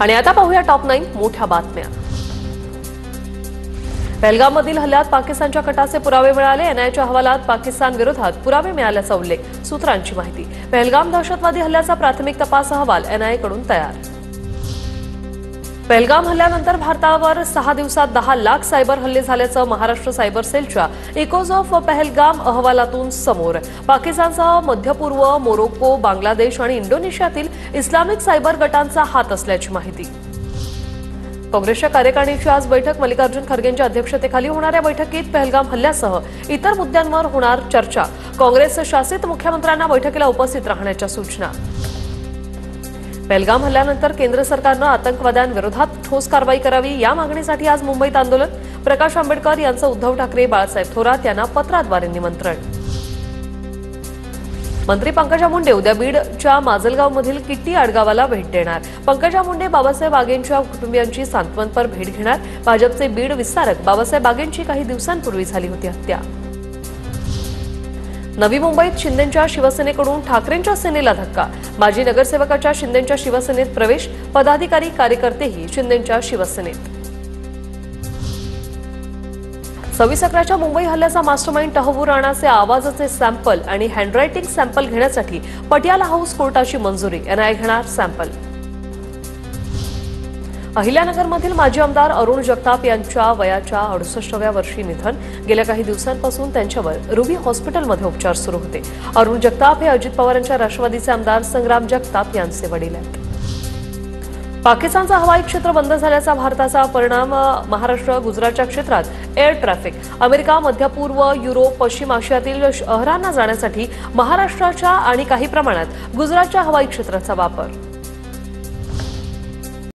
आणि आता पाहूया टॉप 9 मोठ्या बातम्या। पहलगाममधील हल्ल्यात पाकिस्तानच्या कटाचे पुरावे मिळाले। एनआयच्या अहवालात पाकिस्तान विरोधात पुरावे मिळाल्याचा उल्लेख। सूत्रांची माहिती। पहलगाम दहशतवादी हल्ल्याचा प्राथमिक तपास अहवाल एनआयकडून तयार। पहलगाम हल्ल्यानंतर भारतावर 6 दिवसात 10 लाख सायबर हल्ले झाल्याचं महाराष्ट्र सायबर सेलच्या इकोज ऑफ पहलगाम अहवालातून समोर। पाकिस्तानसह मध्यपूर्व, मोरोक्को, बांगलादेश आणि इंडोनेशियातील इस्लामिक सायबर गटांचा हात असल्याची माहिती। काँग्रेसच्या कार्यकारिणीची आज बैठक। मल्लिकार्जुन खरगेंच्या अध्यक्षतेखाली होणाऱ्या बैठकीत पहलगाम हल्ल्यासह इतर मुद्द्यांवर होणार चर्चा। काँग्रेस शासित मुख्यमंत्र्यांना बैठकीला उपस्थित राहण्याच्या सूचना। पहलगाम हल्ल्यानंतर केंद्र सरकारनं आतंकवाद्यांविरोधात ठोस कारवाई करावी या मागणीसाठी आज मुंबईत आंदोलन। प्रकाश आंबेडकर यांचं उद्धव ठाकरे, बाळासाहेब थोरात यांना पत्राद्वारे निमंत्रण। मंत्री पंकजा मुंडे उद्या बीडच्या माजलगावमधील किट्टी आडगावाला भेट देणार। पंकजा मुंडे बाबासाहेब बागेंच्या कुटुंबियांची सांत्वनपर भेट घेणार। भाजपचे बीड विस्तारक बाबासाहेब बागेंची काही दिवसांपूर्वी झाली होती हत्या। नवी मुंबईत शिंदेंच्या शिवसेनेकडून ठाकरेंच्या सेनेला धक्का। माजी नगरसेवकाच्या शिंदेंच्या शिवसेनेत प्रवेश। पदाधिकारी कार्यकर्तेही शिंदेंच्या शिवसेनेत। 26/11च्या मुंबई हल्ल्याचा मास्टरमाइंड तहव्वूर राणाचे आवाजाचे सॅम्पल आणि हँडरायटिंग सॅम्पल घेण्यासाठी पटियाला हाऊस कोर्टाची मंजुरी। एनआय घेणार सॅम्पल। अहिल्यानगरमधील माजी आमदार अरुण जगताप यांच्या वयाच्या 68व्या वर्षी निधन। गेल्या काही दिवसांपासून त्यांच्यावर रुबी हॉस्पिटलमध्ये उपचार सुरू होते। अरुण जगताप हे अजित पवारांच्या राष्ट्रवादीचे आमदार संग्राम जगताप यांचे वडील आहेत। पाकिस्तानचा हवाई क्षेत्र बंद झाल्याचा भारताचा परिणाम। महाराष्ट्र गुजरातच्या क्षेत्रात एअर ट्रॅफिक। अमेरिका, मध्यपूर्व, युरोप, पश्चिम आशियातील शहरांना जाण्यासाठी महाराष्ट्राच्या आणि काही प्रमाणात गुजरातच्या हवाई क्षेत्राचा वापर।